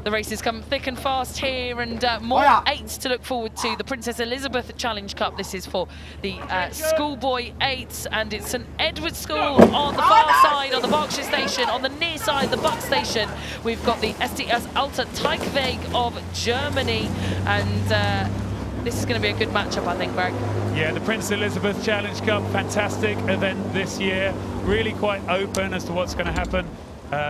The races come thick and fast here, and more eights to look forward to. The Princess Elizabeth Challenge Cup. This is for the schoolboy eights, and it's St Edward's School on the far side, on the Berkshire station. On the near side, the Buck station, we've got the S.T.S.Alter Teichweg of Germany, and this is going to be a good matchup, I think, Greg. Yeah, the Princess Elizabeth Challenge Cup, fantastic event this year. Really quite open as to what's going to happen.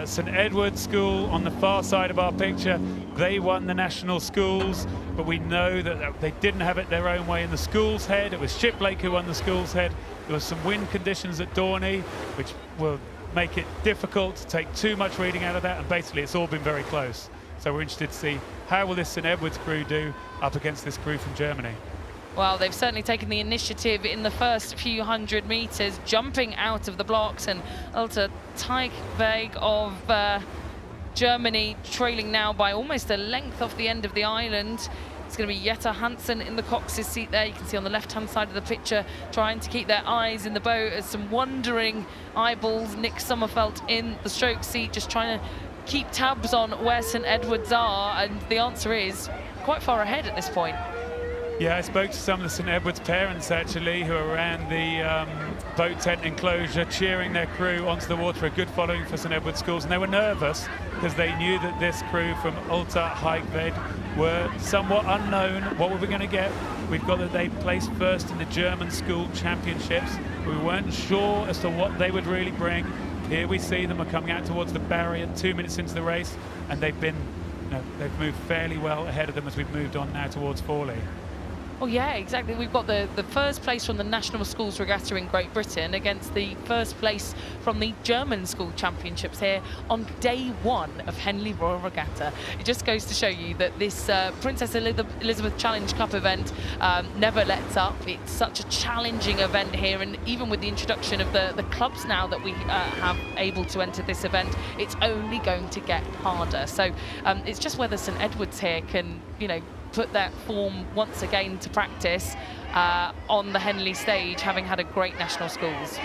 St Edward's School on the far side of our picture, they won the national schools, but we know that they didn't have it their own way in the schools head. It was Shiplake who won the schools head. There was some wind conditions at Dorney, which will make it difficult to take too much reading out of that, and basically it's all been very close. So we're interested to see how will this St Edward's crew do up against this crew from Germany. Well, they've certainly taken the initiative in the first few hundred meters, jumping out of the blocks, and Alter Teichweg of Germany trailing now by almost a length off the end of the island. It's going to be Jetta Hansen in the Cox's seat there. You can see on the left-hand side of the picture, trying to keep their eyes in the boat as some wondering eyeballs. Nick Sommerfeld in the stroke seat, just trying to keep tabs on where St Edward's are, and the answer is quite far ahead at this point. Yeah, I spoke to some of the St Edward's parents actually, who are around the boat tent enclosure cheering their crew onto the water. A good following for St Edward's schools, and they were nervous because they knew that this crew from Alter Teichweg were somewhat unknown. What were we going to get? We've got that they placed first in the German school championships. We weren't sure as to what they would really bring. Here we see them are coming out towards the barrier 2 minutes into the race, and they've been, they've moved fairly well ahead of them as we've moved on now towards Forley. Well, yeah, exactly. We've got the first place from the National Schools Regatta in Great Britain against the first place from the German School Championships here on day one of Henley Royal Regatta. It just goes to show you that this Princess Elizabeth Challenge Cup event never lets up. It's such a challenging event here, and even with the introduction of the clubs now that we have able to enter this event, it's only going to get harder. So it's just whether St Edward's here can, put that form once again to practice on the Henley stage, having had a great national schools.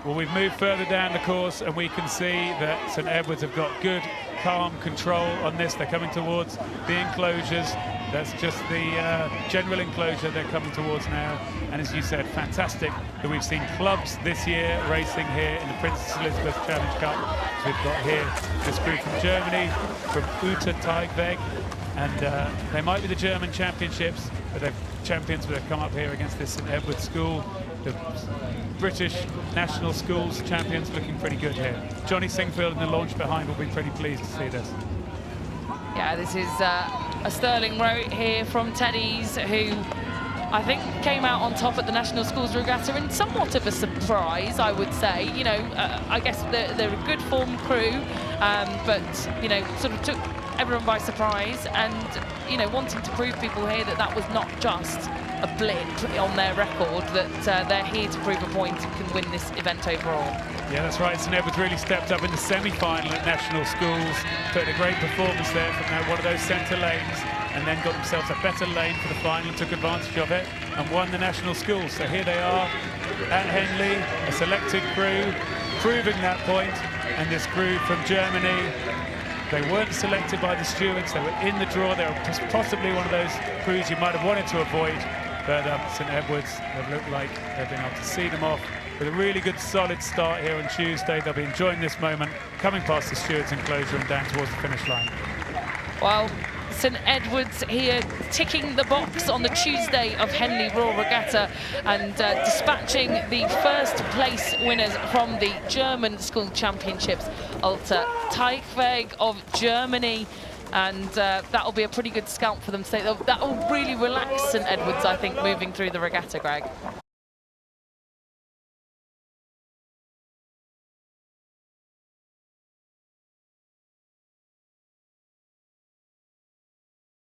Well, we've moved further down the course, and we can see that St Edward's have got good, calm control on this. They're coming towards the enclosures. That's just the general enclosure they're coming towards now. And as you said, fantastic that we've seen clubs this year racing here in the Princess Elizabeth Challenge Cup. So we've got here this group from Germany, from Alter Teichweg, and they might be the German championships, but they're champions that have come up here against this St Edward's School. The British National Schools champions looking pretty good here. Johnny Singfield in the launch behind will be pretty pleased to see this. Yeah, this is a sterling row here from Teddy's, who I think came out on top at the National Schools Regatta in somewhat of a surprise, I would say. I guess they're a good form crew, but, sort of took everyone by surprise, and, wanting to prove people here that that was not just a blip on their record, that they're here to prove a point and can win this event overall. Yeah, that's right. St Edward's really stepped up in the semi-final at National Schools, put in a great performance there from one of those centre lanes, and then got themselves a better lane for the final and took advantage of it and won the National Schools. So here they are at Henley, a selected crew, proving that point, and this crew from Germany, they weren't selected by the stewards, they were in the draw. They were possibly one of those crews you might have wanted to avoid, but St Edward's have looked like they've been able to see them off with a really good solid start here on Tuesday. They'll be enjoying this moment, coming past the stewards' enclosure and down towards the finish line. Well, St Edward's here ticking the box on the Tuesday of Henley Royal Regatta, and dispatching the first place winners from the German School Championships, Alter Teichweg of Germany, and that will be a pretty good scalp for them. So that will really relax St Edward's, I think, moving through the regatta, Greg.